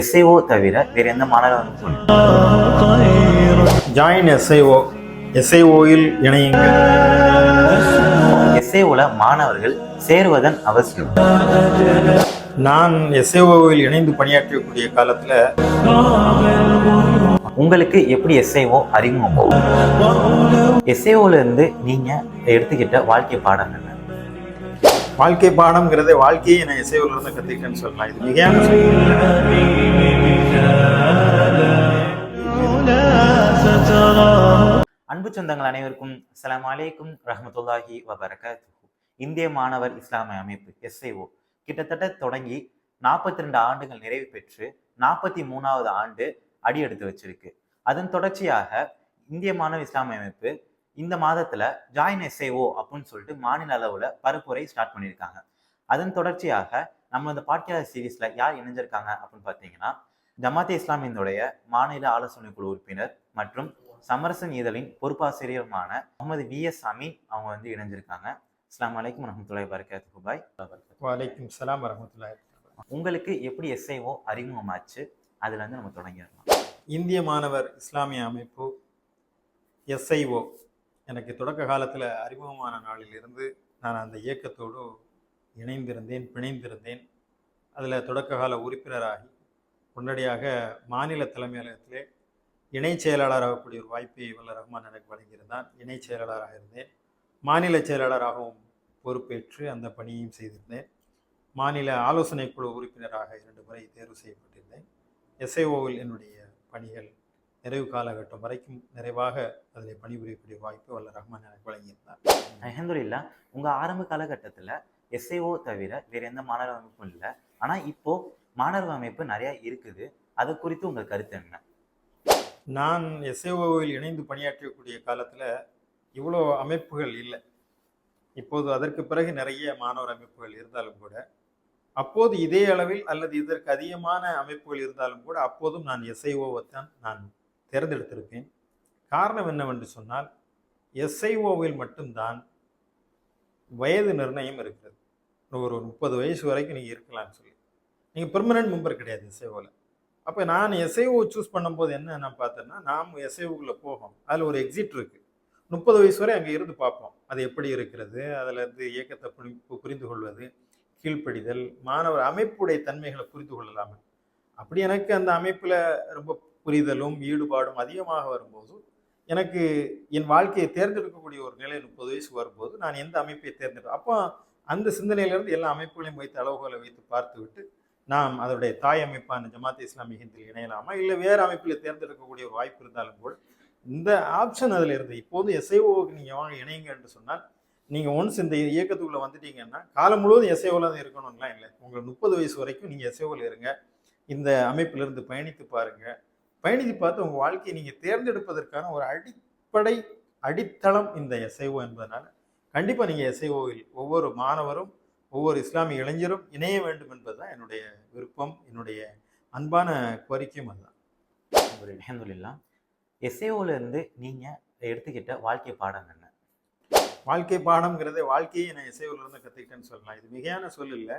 SIO தவிர வேற எந்த மாணவர் ஜாயின் எஸ்ஐஓ, எஸ்ஐஓயில் இணையுங்கள். எஸ்ஐஓல மாணவர்கள் சேருவதன் அவசியம். நான் எஸ்ஐஓவில் இணைந்து பணியாற்றக்கூடிய காலத்தில் உங்களுக்கு எப்படி எஸ்ஐஓ அறிமுகம்? எஸ்ஐஓல இருந்து நீங்க எடுத்துக்கிட்ட வாழ்க்கை பாடம் என்ன? வாழ்க்கை பாடம்ங்கிறத வாழ்க்கையை நான் எஸ்ஐஓல இருந்து கற்றுக்கிட்டேன்னு சொல்லலாம். இது மிகையான அன்பு சொந்தங்கள் அனைவருக்கும் அஸ்ஸலாமு அலைக்கும் ரஹ்மத்துல்லாஹி வபரகாத்துஹு. இந்திய மாணவர் இஸ்லாமிய அமைப்பு எஸ்ஐஓ கிட்டத்தட்ட தொடங்கி 42 ஆண்டுகள் நிறைவு பெற்று 43வது ஆண்டு அடியெடுத்து வச்சிருக்கு. அதன் தொடர்ச்சியாக இந்திய மாணவர் இஸ்லாமிய அமைப்பு இந்த மாதத்துல ஜாயின் எஸ்ஐஓ அப்படின்னு சொல்லிட்டு மாநில அளவுல பரப்புரை ஸ்டார்ட் பண்ணியிருக்காங்க. அதன் தொடர்ச்சியாக நம்ம இந்த பாட்காஸ்ட் சீரீஸ்ல யார் இணைஞ்சிருக்காங்க அப்படின்னு பார்த்தீங்கன்னா, ஜமாத்தே இஸ்லாமியினுடைய மாநில ஆலோசனை குழு உறுப்பினர் மற்றும் சமரசன் இதழின் பொறுப்பாசிரியருமான முகமது விஎஸ் அமீன் அவங்க வந்து இணைஞ்சிருக்காங்க. அஸ்ஸலாமு அலைக்கும் வரஹ்மத்துல்லாஹி வபரகாத்துஹு. பாய். வலைக்கும் ஸலாம் வரஹ்மத்துல்லாஹி. உங்களுக்கு எப்படி எஸ்ஐஓ அறிமுகமாச்சு? அதுல இருந்து நம்ம தொடங்கிடலாம். இந்திய மாணவர் இஸ்லாமிய அமைப்பு எஸ்ஐஓ எனக்கு தொடக்க காலத்தில் அறிமுகமான நாளிலிருந்து நான் அந்த இயக்கத்தோடு இணைந்திருந்தேன், பிணைந்திருந்தேன். அதில் தொடக்க கால உறுப்பினராகி உடனடியாக மாநில தலைமையகத்திலே இணை செயலாளராகக்கூடிய ஒரு வாய்ப்பை வல்ல ரஹ்மான் எனக்கு வழங்கியிருந்தான். இணை செயலாளராக இருந்தேன். மாநில செயலாளராகவும் பொறுப்பேற்று அந்த பணியையும் செய்திருந்தேன். மாநில ஆலோசனை குழு உறுப்பினராக 2 முறை தேர்வு செய்யப்பட்டிருந்தேன். எஸ்ஐஓவில் என்னுடைய பணிகள் நிறைவு காலகட்டம் வரைக்கும் நிறைவாக அதில் பணிபுரியக்கூடிய வாய்ப்பு வல்ல ரஹ்மான் எனக்கு வழங்கியிருந்தார். அல்ஹம்துலில்லாஹ். உங்க ஆரம்ப காலகட்டத்துல எஸ்ஐஓ தவிர வேற எந்த மாணவர் அமைப்பும் இல்லை. ஆனா இப்போ மாணவர் அமைப்பு நிறைய இருக்குது. அது குறித்து உங்க கருத்து என்ன? நான் எஸ்ஐஓவில் இணைந்து பணியாற்றக்கூடிய காலத்தில் இவ்வளோ அமைப்புகள் இல்லை. இப்போது அதற்கு பிறகு நிறைய மாணவர் அமைப்புகள் இருந்தாலும் கூட, அப்போது இதே அளவில் அல்லது இதற்கு அதிகமான அமைப்புகள் இருந்தாலும் கூட அப்போதும் நான் எஸ்ஐஓவைத்தான் நான் தேர்ந்தெடுத்திருப்பேன். காரணம் என்னவென்று சொன்னால், எஸ்ஐஓவில் மட்டும்தான் வயது நிர்ணயம் இருக்கிறது. ஒரு 30 வயசு வரைக்கும் நீங்கள் இருக்கலாம்னு சொல்லி. நீங்கள் பெர்மனன்ட் மெம்பர் கிடையாது எஸ்ஐஓவில். அப்போ நான் எஸ்ஐஓ சூஸ் பண்ணும்போது என்ன நான் பார்த்தேன்னா, நாம் எஸ்ஐஓக்குள்ளே போகும், அதில் ஒரு எக்ஸிட் இருக்குது. 30 வயசு வரை அங்கே இருந்து பார்ப்போம் அது எப்படி இருக்கிறது, அதில் இருந்து இயக்கத்தை புரிந்து கொள்வது, கீழ்ப்படிதல், மாணவர் அமைப்புடைய தன்மைகளை புரிந்து கொள்ளலாம். அப்படி எனக்கு அந்த அமைப்பில் ரொம்ப புரிதலும் ஈடுபாடும் அதிகமாக வரும்போது, எனக்கு என் வாழ்க்கையை தேர்ந்தெடுக்கக்கூடிய ஒரு நிலை 30 வயசு வரும்போது நான் எந்த அமைப்பை தேர்ந்தெடுப்பேன். அப்போ அந்த சிந்தனையிலிருந்து எல்லா அமைப்புகளையும் வைத்து அளவுகளை வைத்து பார்த்து விட்டு நாம் அதனுடைய தாய் அமைப்பான ஜமாத்தே இஸ்லாமி ஹிந்தில் இணையலாமா, இல்லை வேறு அமைப்பில் தேர்ந்தெடுக்கக்கூடிய ஒரு வாய்ப்பு இருந்தாலும் கூட இந்த ஆப்ஷன் அதில் இருந்து. இப்போது எஸ்ஐஓவுக்கு நீங்கள் வாங்க இணைங்க என்று சொன்னால், நீங்கள் ஒன்ஸ் இந்த இயக்கத்துக்குள்ளே வந்துட்டீங்கன்னா காலம் முழுவதும் எஸ்ஐஓவில் தான் இருக்கணும்லாம் இல்லை. உங்களுக்கு 30 வயசு வரைக்கும் நீங்கள் எஸ்ஐஓவில் இருங்க. இந்த அமைப்பிலிருந்து பயணித்து பாருங்கள். பயணித்து பார்த்து உங்கள் வாழ்க்கையை நீங்கள் தேர்ந்தெடுப்பதற்கான ஒரு அடித்தளம் இந்த எஸ்ஐஓ என்பதனால கண்டிப்பாக நீங்கள் எஸ்ஐஓவில் ஒவ்வொரு மாணவரும் ஒவ்வொரு இஸ்லாமிய இளைஞரும் இணைய வேண்டும் என்பதுதான் என்னுடைய விருப்பம், என்னுடைய அன்பான கோரிக்கையும் அதுதான். அல்ஹம்துலில்லாஹ். எஸ்ஐஓல இருந்து நீங்க எடுத்துக்கிட்ட வாழ்க்கை பாடம் என்ன? வாழ்க்கை பாடம்ங்கிறத வாழ்க்கையை நான் எஸ்ஐஓல இருந்து கற்றுக்கிட்டேன்னு சொல்லலாம். இது மிகையான சொல் இல்லை.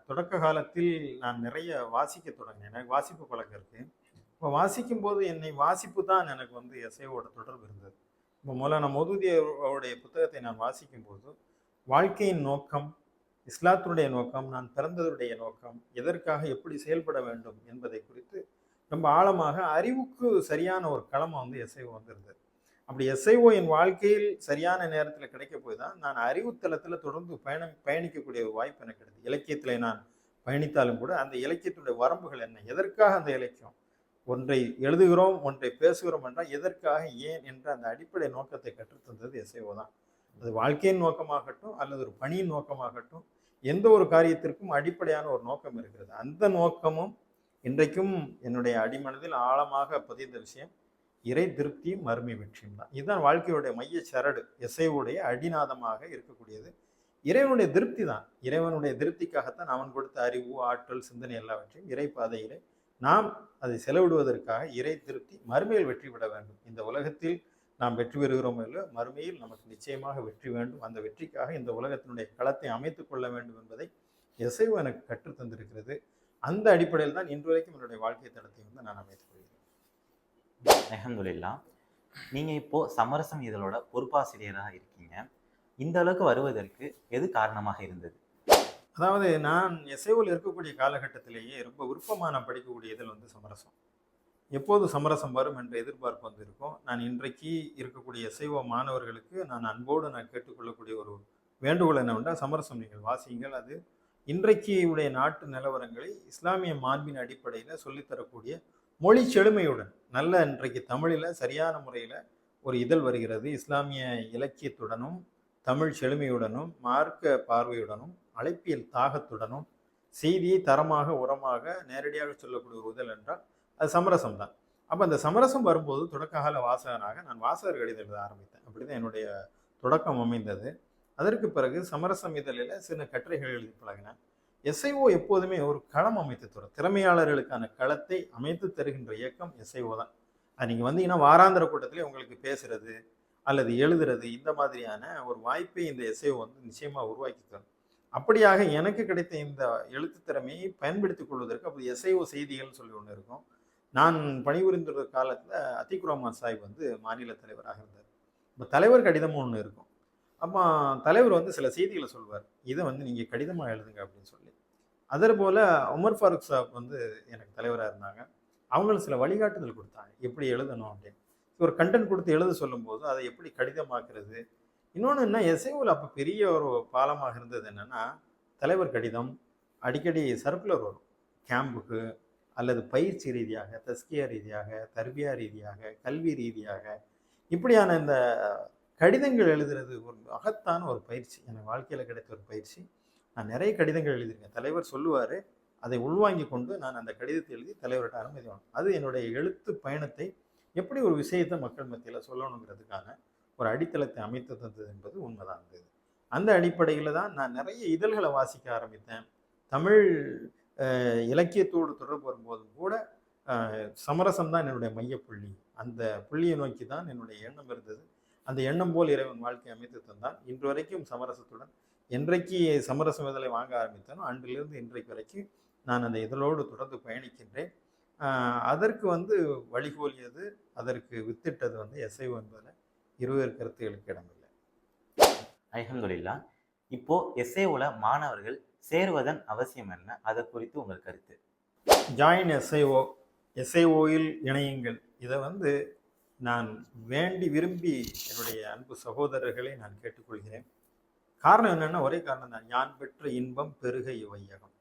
தொடக்க காலத்தில் நான் நிறைய வாசிக்க தொடங்கினேன். எனக்கு வாசிப்பு பழக்கம் இருக்குது. இப்போ வாசிக்கும் போது என்னை வாசிப்பு தான் எனக்கு வந்து எஸ்ஐஓட தொடர்பு இருந்தது. இப்போ மௌலானா மௌதூதி அவருடைய புத்தகத்தை நான் வாசிக்கும் போது வாழ்க்கையின் நோக்கம், இஸ்லாத்தினுடைய நோக்கம், நான் பிறந்ததுடைய நோக்கம், எதற்காக எப்படி செயல்பட வேண்டும் என்பதை குறித்து ரொம்ப ஆழமாக அறிவுக்கு சரியான ஒரு களம் வந்து எஸ்ஐஓ வந்திருந்தது. அப்படி எஸ்ஐஓ என் வாழ்க்கையில் சரியான நேரத்தில் கிடைக்க போய் தான் நான் அறிவுத்தளத்தில் தொடர்ந்து பயணிக்கக்கூடிய ஒரு வாய்ப்பு எனக்கு கிடைத்தது. இலக்கியத்தில் நான் பயணித்தாலும் கூட அந்த இலக்கியத்துடைய வரம்புகள் என்ன, எதற்காக அந்த இலக்கியம், ஒன்றை எழுதுகிறோம் ஒன்றை பேசுகிறோம் என்றால் எதற்காக, ஏன் என்ற அந்த அடிப்படை நோக்கத்தை கற்றுத்தந்தது எஸ்ஐஓ தான். அது வாழ்க்கையின் நோக்கமாகட்டும் அல்லது ஒரு பணியின் நோக்கமாகட்டும், எந்த ஒரு காரியத்திற்கும் அடிப்படையான ஒரு நோக்கம் இருக்கிறது. அந்த நோக்கமும் இன்றைக்கும் என்னுடைய அடிமனதில் ஆழமாக பதிந்த விஷயம் இறை திருப்தியும் மறுமை வெற்றியும் தான். இதுதான் வாழ்க்கையுடைய மைய சரடு. எஸ்ஐஓடைய அடிநாதமாக இருக்கக்கூடியது இறைவனுடைய திருப்தி தான். இறைவனுடைய திருப்திக்காகத்தான் அவன் கொடுத்த அறிவு, ஆற்றல், சிந்தனை எல்லாவற்றையும் இறை பாதையிலே நாம் அதை செலவிடுவதற்காக இறை திருப்தி, மறுமையில் வெற்றி பெற வேண்டும். இந்த உலகத்தில் நாம் வெற்றி பெறுகிறோமோ இல்லை, மறுமையில் நமக்கு நிச்சயமாக வெற்றி வேண்டும். அந்த வெற்றிக்காக இந்த உலகத்தினுடைய களத்தை அமைத்துக் கொள்ள வேண்டும் என்பதை எஸ்ஐஓ எனக்கு கற்றுத்தந்திருக்கிறது. அந்த அடிப்படையில் தான் இன்று வரைக்கும் என்னுடைய வாழ்க்கை தடத்தை வந்து நான் அமைத்துக் கொள்கிறேன். அல்ஹம்துலில்லாஹ். நீங்க இப்போ சமரசம் இதழோட பொறுப்பாசிரியராக இருக்கீங்க. இந்த அளவுக்கு வருவதற்கு எது காரணமாக இருந்தது? அதாவது நான் எஸ்ஐஓவில் இருக்கக்கூடிய காலகட்டத்திலேயே ரொம்ப விருப்பமாக நான் படிக்கக்கூடிய இதழ் வந்து சமரசம். எப்போது சமரசம் வரும் என்ற எதிர்பார்ப்பு வந்து இருக்கும். நான் இன்றைக்கு இருக்கக்கூடிய எஸ்ஐஓ மாணவர்களுக்கு நான் அன்போடு நான் கேட்டுக்கொள்ளக்கூடிய ஒரு வேண்டுகோள் என்னவென்றால், சமரசம் நீங்கள் வாசியுங்கள். அது இன்றைக்கு உடைய நாட்டு நிலவரங்களை இஸ்லாமிய மாண்பின் அடிப்படையில் சொல்லித்தரக்கூடிய மொழி செழுமையுடன் நல்ல இன்றைக்கு தமிழில் சரியான முறையில் ஒரு இதழ் வருகிறது. இஸ்லாமிய இலக்கியத்துடனும் தமிழ் செழுமையுடனும் மார்க்க பார்வையுடனும் அழைப்பியல் தாகத்துடனும் செய்தியை தரமாக உரமாக நேரடியாக சொல்லக்கூடிய ஒரு இதழ் என்றால் அது சமரசம் தான். அப்போ அந்த சமரசம் வரும்போது தொடக்ககால வாசகனாக நான் வாசகர் கடிதம் எழுத ஆரம்பித்தேன். அப்படிதான் என்னுடைய தொடக்கம் அமைந்தது. அதற்கு பிறகு சமரசம் இதழில் சில கட்டுரைகள் எழுதி பழகினேன். எஸ்ஐஓ எப்போதுமே ஒரு களம் அமைத்து தரும். திறமையாளர்களுக்கான களத்தை அமைத்து தருகின்ற இயக்கம் எஸ்ஐஓ தான். அது நீங்கள் வந்தீங்கன்னா வாராந்திர கூட்டத்திலே உங்களுக்கு பேசுறது அல்லது எழுதுறது இந்த மாதிரியான ஒரு வாய்ப்பை இந்த எஸ்ஐஓ வந்து நிச்சயமாக உருவாக்கி தரும். அப்படியாக எனக்கு கிடைத்த இந்த எழுத்து திறமையை பயன்படுத்திக் கொள்வதற்கு அப்போ எஸ்ஐஓ செய்திகள்னு சொல்லி ஒன்று இருக்கும். நான் பணிபுரிந்துள்ள காலத்தில் அத்திக் ரஹ்மான் சாஹிப் வந்து மாநில தலைவராக இருந்தார். இப்போ தலைவர் கடிதமும் ஒன்று இருக்கும். அப்போ தலைவர் வந்து சில செய்திகளை சொல்வார். இதை வந்து நீங்கள் கடிதமாக எழுதுங்க அப்படின்னு சொல்லி. அதே போல் உமர் ஃபாரூக் சாஹிப் வந்து எனக்கு தலைவராக இருந்தாங்க. அவங்களும் சில வழிகாட்டுதல் கொடுத்தாங்க எப்படி எழுதணும் அப்படின்னு. ஒரு கண்டென்ட் கொடுத்து எழுத சொல்லும்போது அதை எப்படி கடிதமாக்குறது. இன்னொன்று என்ன, எஸ்ஐஓவில் அப்போ பெரிய ஒரு பாலமாக இருந்தது என்னென்னா, தலைவர் கடிதம் அடிக்கடி சர்க்குலர் வரும். கேம்புக்கு அல்லது பயிற்சி ரீதியாக, தஸ்கியா ரீதியாக, தர்பியா ரீதியாக, கல்வி ரீதியாக இப்படியான இந்த கடிதங்கள் எழுதுறது ஒரு மகத்தான ஒரு பயிற்சி. எனக்கு வாழ்க்கையில் கிடைத்த ஒரு பயிற்சி. நான் நிறைய கடிதங்கள் எழுதியிருக்கேன். தலைவர் சொல்லுவார், அதை உள்வாங்கி கொண்டு நான் அந்த கடிதத்தை எழுதி தலைவர்கிட்ட அனுமதி வாங்க. அது என்னுடைய எழுத்து பயணத்தை எப்படி ஒரு விஷயத்தை மக்கள் மத்தியில் சொல்லணுங்கிறதுக்கான ஒரு அடித்தளத்தை அமைத்து தந்தது என்பது உண்மைதான் இருந்தது. அந்த அடிப்படையில் தான் நான் நிறைய இதழ்களை வாசிக்க ஆரம்பித்தேன். தமிழ் இலக்கியத்தோடு தொடர்பு வரும்போதும் கூட சமரசம் தான் என்னுடைய மையப்புள்ளி. அந்த புள்ளியை நோக்கி தான் என்னுடைய எண்ணம் இருந்தது. அந்த எண்ணம் போல் இறைவன் வாழ்க்கை அமைத்து தந்தான். இன்று வரைக்கும் சமரசத்துடன் என்றைக்கு சமரசம் இதழை வாங்க ஆரம்பித்தேனோ அன்றிலிருந்து இன்றைக்கு வரைக்கும் நான் அந்த இதழோடு தொடர்ந்து பயணிக்கின்றேன். அதற்கு வந்து வழிகோலியது, அதற்கு வித்திட்டது வந்து எஸ்ஐஓ என்பதில் இருவேறு கருத்துகளுக்கு இடமில்லை. அல்ஹம்துலில்லாஹ். இப்போ எஸ்ஐஓல மாணவர்கள் சேருவதன் அவசியம் என்ன, அதை குறித்து உங்கள் கருத்து? ஜாயின் எஸ்ஐஓ, எஸ்ஐஓயில் இணையுங்கள். இதை வந்து நான் வேண்டி விரும்பி என்னுடைய அன்பு சகோதரர்களை நான் கேட்டுக்கொள்கிறேன். காரணம் என்னென்னா, ஒரே காரணம் தான், யான் பெற்ற இன்பம் பெருக இவ்வையகம்.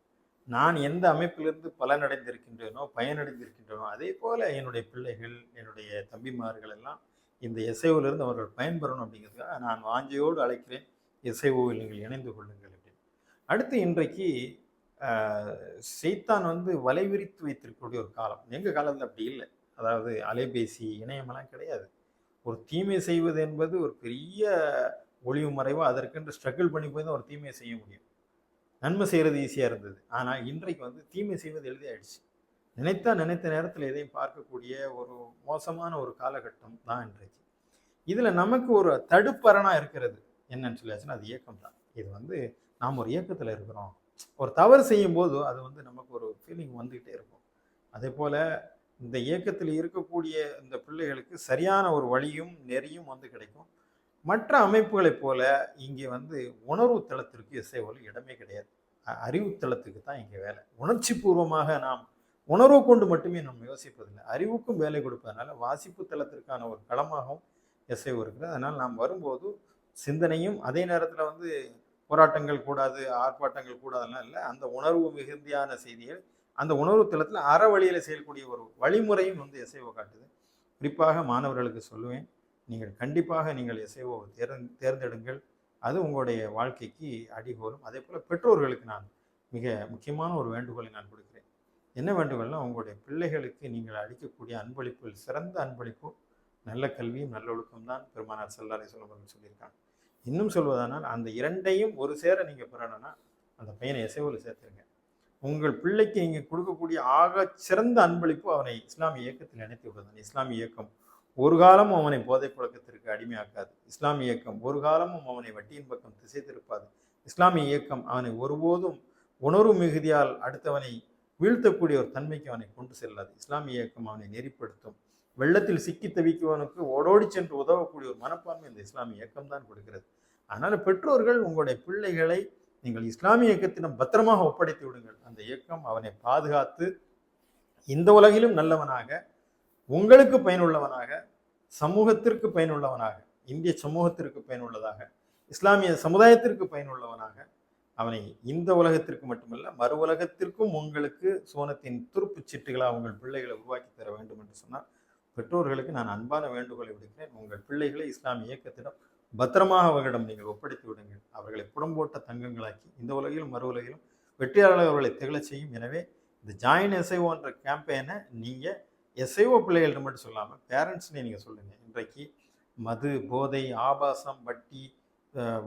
நான் எந்த அமைப்பிலிருந்து பலனடைந்திருக்கின்றேனோ பயனடைந்திருக்கின்றனோ அதே போல் என்னுடைய பிள்ளைகள், என்னுடைய தம்பிமார்கள் எல்லாம் இந்த எஸ்ஐஓவிலிருந்து அவர்கள் பயன்பெறணும் அப்படிங்கிறதுக்காக நான் வாஞ்சையோடு அழைக்கிறேன், எஸ்ஐஓவில் நீங்கள் இணைந்து கொள்ளுங்கள் அப்படின்னு. அடுத்து இன்றைக்கு செய்தான் வந்து வலை விரித்து வைத்திருக்கக்கூடிய ஒரு காலம். எங்கள் காலத்தில் அப்படி இல்லை. அதாவது அலைபேசி இணையமெல்லாம் கிடையாது. ஒரு தீமை செய்வது என்பது ஒரு பெரிய ஒளிவு மறைவாக அதற்கென்று ஸ்ட்ரகிள் பண்ணி போய் தான் ஒரு தீமையை செய்ய முடியும். நன்மை செய்கிறது ஈஸியாக இருந்தது. ஆனால் இன்றைக்கு வந்து தீமை செய்வது எளிதாயிடுச்சு. நினைத்த நேரத்தில் எதையும் பார்க்கக்கூடிய ஒரு மோசமான ஒரு காலகட்டம் தான் இன்றைக்கு. இதில் நமக்கு ஒரு தடுப்பரணாக இருக்கிறது என்னன்னு சொல்லியாச்சுன்னா அது இயக்கம் தான். இது வந்து நாம் ஒரு இயக்கத்தில் இருக்கிறோம். ஒரு தவறு செய்யும் போது அது வந்து நமக்கு ஒரு ஃபீலிங் வந்துக்கிட்டே இருக்கும். அதே போல் இந்த இயக்கத்தில் இருக்கக்கூடிய இந்த பிள்ளைகளுக்கு சரியான ஒரு வழியும் நெறியும் வந்து கிடைக்கும். மற்ற அமைப்புகளைப் போல இங்கே வந்து உணர்வு தளத்திற்கு எஸ்ஐஓவில் இடமே கிடையாது. அறிவு தளத்துக்கு தான் இங்கே வேலை. உணர்ச்சி பூர்வமாக நாம் உணர்வு கொண்டு மட்டுமே நம்ம யோசிப்பதில்லை, அறிவுக்கும் வேலை கொடுப்பதனால வாசிப்பு தளத்திற்கான ஒரு களமாகவும் எஸ்ஐஓ இருக்குது. அதனால் நாம் வரும்போது சிந்தனையும் அதே நேரத்தில் வந்து போராட்டங்கள் கூடாது, ஆர்ப்பாட்டங்கள் கூடாதுலாம் இல்லை. அந்த உணர்வு மிகுந்தியான செய்திகள் அந்த உணர்வு தளத்தில் அற வழியில் செய்யக்கூடிய ஒரு வழிமுறையும் வந்து எஸ்ஐஓ காட்டுது. குறிப்பாக மாணவர்களுக்கு சொல்லுவேன், நீங்கள் கண்டிப்பாக நீங்கள் எஸ்ஐஓ தேர்ந்தெடுங்கள். அது உங்களுடைய வாழ்க்கைக்கு அடிகோலும். அதே போல் பெற்றோர்களுக்கு நான் மிக முக்கியமான ஒரு வேண்டுகோளை நான் கொடுக்கிறேன். என்ன வேண்டுகோள்னா, உங்களுடைய பிள்ளைகளுக்கு நீங்கள் அளிக்கக்கூடிய அன்பளிப்பில் சிறந்த அன்பளிப்பு நல்ல கல்வியும் நல்லொழுக்கம் தான் பெருமானார் ஸல்லல்லாஹு அலைஹி வஸல்லம் அவர்கள் சொல்லியிருக்காங்க. இன்னும் சொல்வதானால் அந்த இரண்டையும் ஒரு சேர நீங்கள் பெறணும்னா அந்த பையனை எஸ்ஐஓவில் சேர்த்துருங்க. உங்கள் பிள்ளைக்கு நீங்கள் கொடுக்கக்கூடிய ஆக சிறந்த அன்பளிப்பு அவனை இஸ்லாமிய இயக்கத்தில் இணைத்து விடுதான். இஸ்லாமிய இயக்கம் ஒரு காலமும் அவனை போதைப் பழக்கத்திற்கு அடிமையாக்காது. இஸ்லாமிய இயக்கம் ஒரு காலமும் அவனை வட்டியின் பக்கம் திசை திருப்பாது. இஸ்லாமிய இயக்கம் அவனை ஒருபோதும் உணர்வு மிகுதியால் அடுத்தவனை வீழ்த்தக்கூடிய ஒரு தன்மைக்கு அவனை கொண்டு செல்லாது. இஸ்லாமிய இயக்கம் அவனை நெறிப்படுத்தும். வெள்ளத்தில் சிக்கி தவிக்குவனுக்கு ஓடோடி சென்று உதவக்கூடிய ஒரு மனப்பான்மை இந்த இஸ்லாமிய இயக்கம் தான் கொடுக்கிறது. அதனால பெற்றோர்கள் உங்களுடைய பிள்ளைகளை நீங்கள் இஸ்லாமிய இயக்கத்திடம் பத்திரமாக ஒப்படைத்து விடுங்கள். அந்த இயக்கம் அவனை பாதுகாத்து இந்த உலகிலும் நல்லவனாக, உங்களுக்கு பயனுள்ளவனாக, சமூகத்திற்கு பயனுள்ளவனாக, இந்திய சமூகத்திற்கு பயனுள்ளதாக, இஸ்லாமிய சமுதாயத்திற்கு பயனுள்ளவனாக அவனை இந்த உலகத்திற்கு மட்டுமல்ல மறு உலகத்திற்கும் உங்களுக்கு சோனத்தின் துருப்புச் சீட்டுகளாக உங்கள் பிள்ளைகளை உருவாக்கி தர வேண்டும் என்று சொன்னால் பெற்றோர்களுக்கு நான் அன்பான வேண்டுகோளை விடுக்கிறேன். உங்கள் பிள்ளைகளை இஸ்லாமிய இயக்கத்திடம் பத்திரமாக அவர்களிடம் நீங்கள் ஒப்படைத்து விடுங்கள். அவர்களை புடம்போட்ட தங்கங்களாக்கி இந்த உலகிலும் மறு உலகிலும் வெற்றியாளர்கள் அவர்களை திகழச் செய்யும். எனவே இந்த ஜாயின் எஸ்ஐஓ என்ற கேம்பெயினை நீங்கள் எஸ்ஐஓ பிள்ளைகள்ட்ட மட்டும் சொல்லாமல் பேரண்ட்ஸ்னே நீங்கள் சொல்லுங்கள். இன்றைக்கு மது, போதை, ஆபாசம், வட்டி,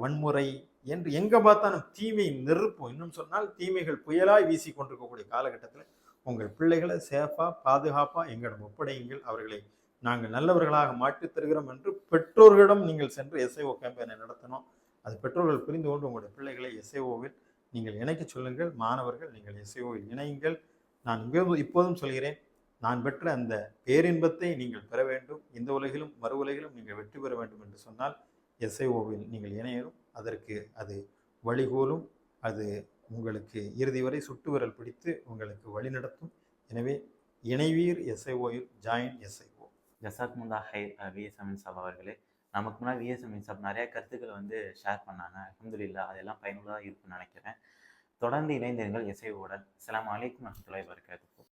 வன்முறை என்று எங்கே பார்த்தாலும் தீமை நெருப்பும், இன்னும் சொன்னால் தீமைகள் புயலாய் வீசி கொண்டிருக்கக்கூடிய காலகட்டத்தில் உங்கள் பிள்ளைகளை சேஃபாக பாதுகாப்பாக எங்களிடம் ஒப்படையுங்கள். அவர்களை நாங்கள் நல்லவர்களாக மாற்றித் தருகிறோம் என்று பெற்றோர்களிடம் நீங்கள் சென்று எஸ்ஐஓ கேம்பெயினை நடத்தணும். அது பெற்றோர்கள் புரிந்து கொண்டு உங்களுடைய பிள்ளைகளை எஸ்ஐஓவில் நீங்கள் இணைக்க சொல்லுங்கள். மாணவர்கள் நீங்கள் எஸ்ஐஓவில் இணையுங்கள். நான் இப்போதும் சொல்கிறேன், நான் பெற்ற அந்த பேரின்பத்தை நீங்கள் பெற வேண்டும், இந்த உலகிலும் மறு உலகிலும் நீங்கள் வெற்றி பெற வேண்டும் என்று சொன்னால் எஸ்ஐஓவில் நீங்கள் இணையணும். அதற்கு அது வழிகோலும், அது உங்களுக்கு இறுதி வரை சுட்டு விரல் பிடித்து உங்களுக்கு வழிநடத்தும். எனவே இணைவீர் எஸ்ஐஓயில், ஜாயின் எஸ்ஐஓ. ஜசாக்முல்லா ஹைர் விஎஸ் அமீன் சாப் அவர்களே. நமக்கு முன்னாடி விஎஸ் அமீன் சாப் நிறைய கருத்துக்களை வந்து ஷேர் பண்ணாங்க. அல்ஹம்துலில்லாஹ் அதெல்லாம் பயனுள்ளதாக இருக்குன்னு நினைக்கிறேன். தொடர்ந்து இணைந்திருங்கள் எஸ்ஐஓவுடன். அஸ்ஸலாமு அலைக்கும் வரஹ்மத்துல்லாஹி வபரகாத்துஹு.